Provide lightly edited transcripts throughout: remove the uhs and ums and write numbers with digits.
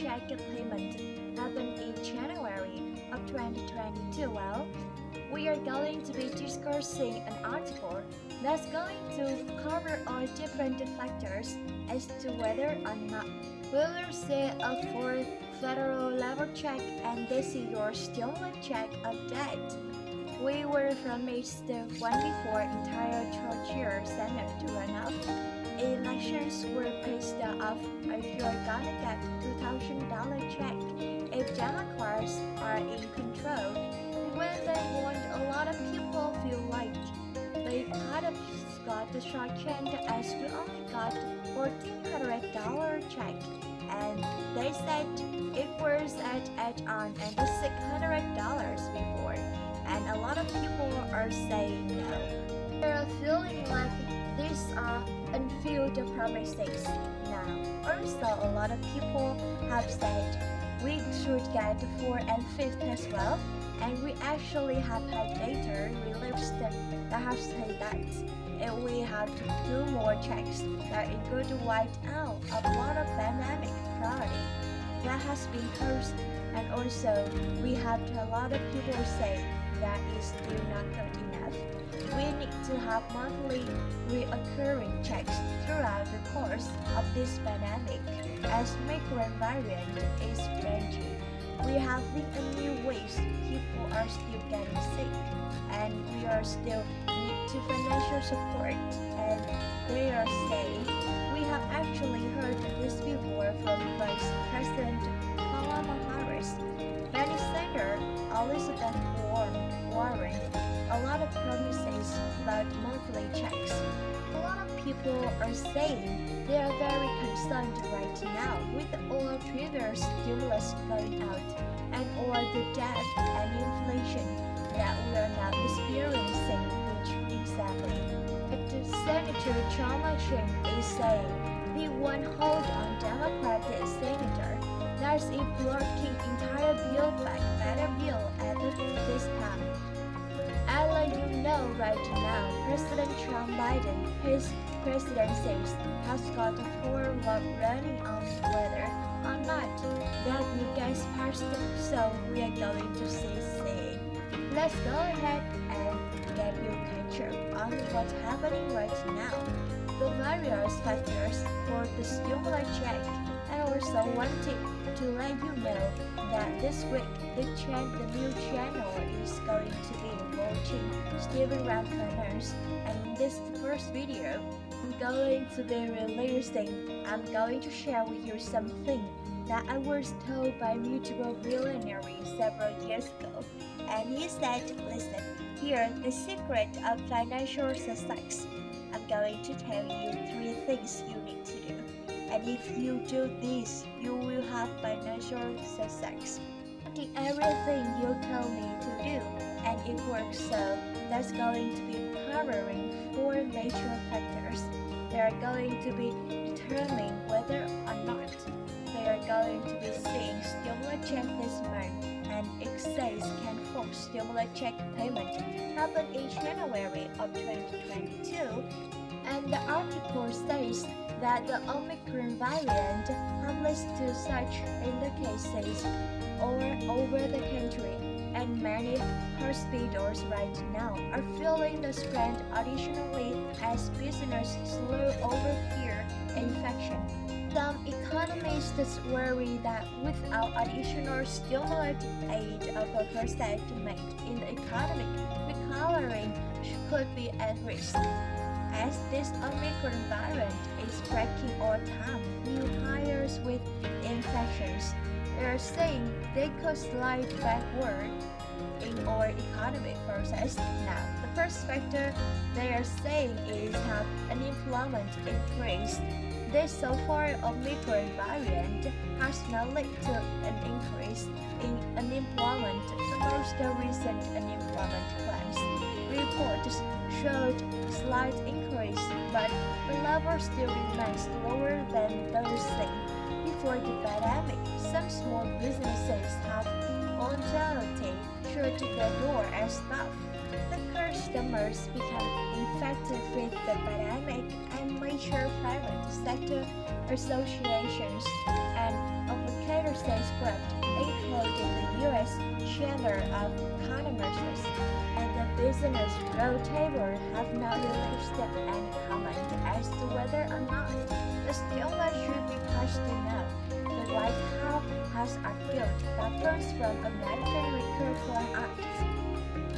check payment happened in January of 2022. Well, we are going to be discussing an article that's going to cover all different factors as to whether or not we will see a fourth federal level check and this is your stimulus check update. We will promised one before entire third year Senate runoff. Elections were pissed off if you're gonna get $2,000 check if Democrats are in control. When they want, a lot of people feel like they kind of got the shortchanged as we only got $1,400 check, and they said it was at add-on and $600 before, and a lot of people are saying no. They're feeling like these are unfulfilled promises now. Also, a lot of people have said we should get 4th and 5th as well, and we actually have had data released that have said that if we have to do more checks, that it could wipe out a lot of pandemic priority that has been posed, and also we have a lot of people say that is still not good enough. We need to have monthly reoccurring checks throughout the course of this pandemic as Omicron variant is raging. We have new ways people are still getting sick, and we are still need to financial support, and they are saying we have actually heard this before from Vice President Kamala Harris, Bernie Sanders, Elizabeth Warren, a lot of promises about monthly checks. A lot of people are saying they are very concerned right now with all previous stimulus going out and all the debt and inflation that we are now experiencing, which exactly. But Senator Chama is saying he won't hold on Democratic senator that's blocking entire Build Back Better bill at this time. I'll let you know right now, President Trump Biden, his presidency has got a poor luck running on whether or not that you guys passed, so we are going to see. Let's go ahead and get you catch up on what's happening right now, the various factors for the stimulus check, and also wanted to let you know that this week the new channel is going to be launching Steven Ram Finance, and in this first video I'm going to be releasing, I'm going to share with you something that I was told by multiple billionaires several years ago, and he said, listen, here the secret of financial success. I'm going to tell you 3 things you need to do, and if you do this, you will have financial success. I did everything you tell me to do, and it works, so that's going to be covering 4 major factors. They are going to be determining whether or not they are going to be seeing stimulus check this month, and it says can force stimulus check payment happen in January of 2022. And the article says that the Omicron variant harmless to such in the cases all over the country, and many hospitals right now are feeling the spread additionally as business slow over fear infection. Some economists worry that without additional stimulus aid of a percent made in the economic recovery could be at risk. As this Omicron variant is breaking all time new hires with infections, they are saying they could slide backward in our economic process. Now, the first factor they are saying is have unemployment increase. This so far Omicron variant has not led to an increase in unemployment. The most recent unemployment claims reports showed slight increase, but the level still remains lower than those seen before the pandemic. Some small businesses have undoubtedly shut the door as staff. The customers become infected with the pandemic, and major private sector associations and advocacy overseas group, including the U.S. Chamber of Commerce and the Business Roundtable, have not released any comment as to whether or not the stimulus should be passed now. The White House has argued that funds from American Recovery Act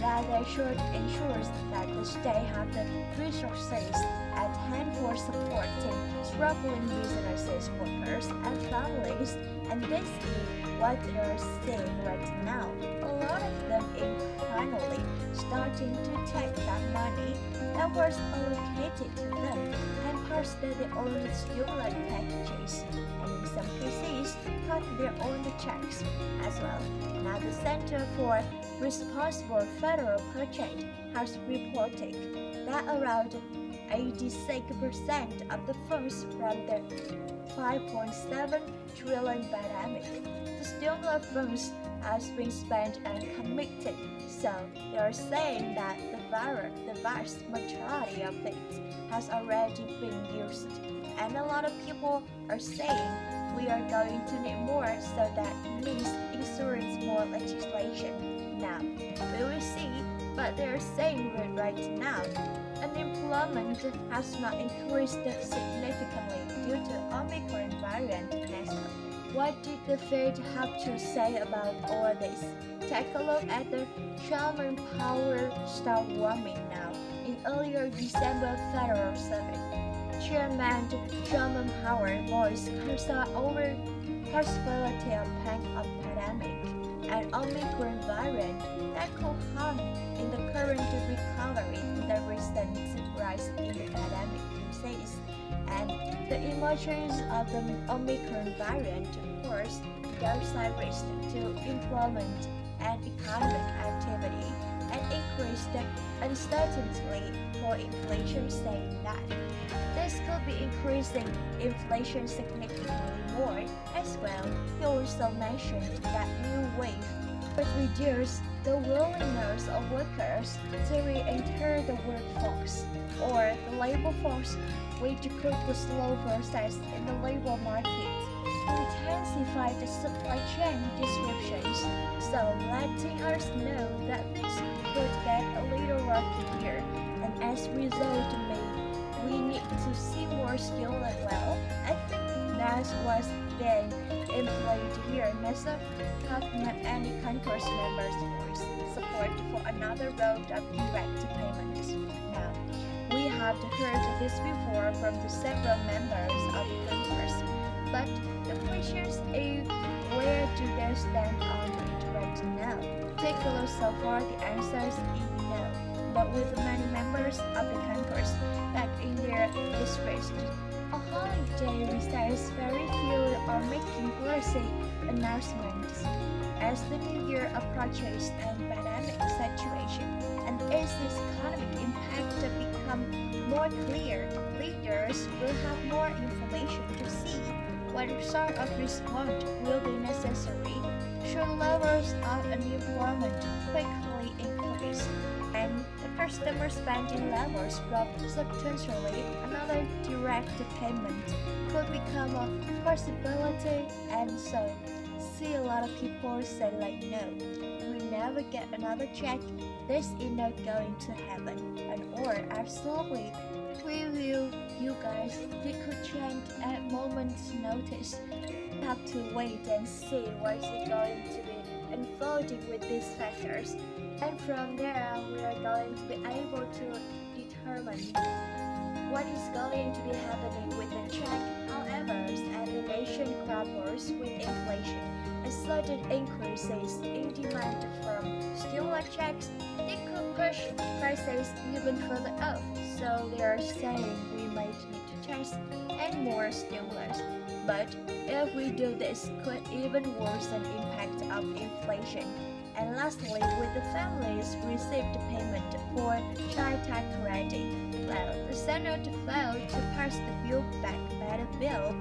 that they should ensure that the state have the resources at hand for supporting struggling businesses, workers, and families, and this is what they are seeing right now. A lot of them increasingly starting to take that money that was allocated to them and pass their own stimulus packages, and in some cases cut their own checks as well. Now the Center for Responsible Federal Purchase has reported that around 86% of the funds from the 5.7 trillion pandemic, the stimulus funds has been spent and committed. So they are saying that the vast majority of it has already been used. And a lot of people are saying we are going to need more, so that means insurance more legislation. Now, we will see, but they are saying right now, unemployment has not increased significantly due to Omicron variant next month. What did the Fed have to say about all this? Take a look at the Chairman Powell start warming now. In earlier December Federal Summit, Chairman Powell voiced concern over possibility of pandemic and Omicron variant that could harm in the current recovery in the recent rise in the pandemic cases, and the emergence of the Omicron variant pose downside risk to employment and economic activity and increased uncertainty for inflation, saying that this could be increasing inflation significantly more as well. He also mentioned that new wave would reduce the willingness of workers to re-enter the workforce or the labor force, which could slow process in the labor market, intensify the supply chain disruptions, so letting us know that this could get a little rocky here, and as a result we need to see more skill as well. I think that's what's being employed here. NASA have not any Congress members voice support for another round of direct payments. Now, we have heard this before from the several members of Congress, but the question is where do they stand on it right now? Take a look. So far the answers is no, but with many members of the Congress back in their districts, a holiday recess, very few are making policy announcements as the new year approaches and pandemic situation and as this economic impact become more clear, leaders will have more information to see what sort of response will be necessary should levels of unemployment quickly increase and the customer spending levels drop substantially. Another direct payment could become a possibility, and so see a lot of people say like no, we never get another check, this is not going to happen, and or absolutely we will, you guys, it could change at moment's notice. We have to wait and see what is going to be unfolding with these factors, and from there we are going to be able to determine what is going to be happening with the check. However, as the nation grapples with inflation and sudden increases in demand from stimulus checks, they could push prices even further up. So they are saying we might need to chase and more stimulus. But if we do this, could even worsen impact of inflation. And lastly, with the families received payment for child tax credit, well, the Senate failed to pass the Build Back Better bill.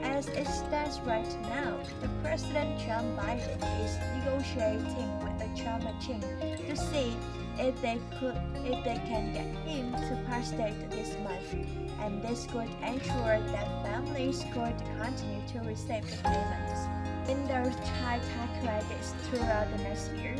As it stands right now, the President Joe Biden is negotiating with the China team to see if they can get him to pass it this month, and this could ensure that families companies could continue to receive the payments in their high-tech credits throughout the next year.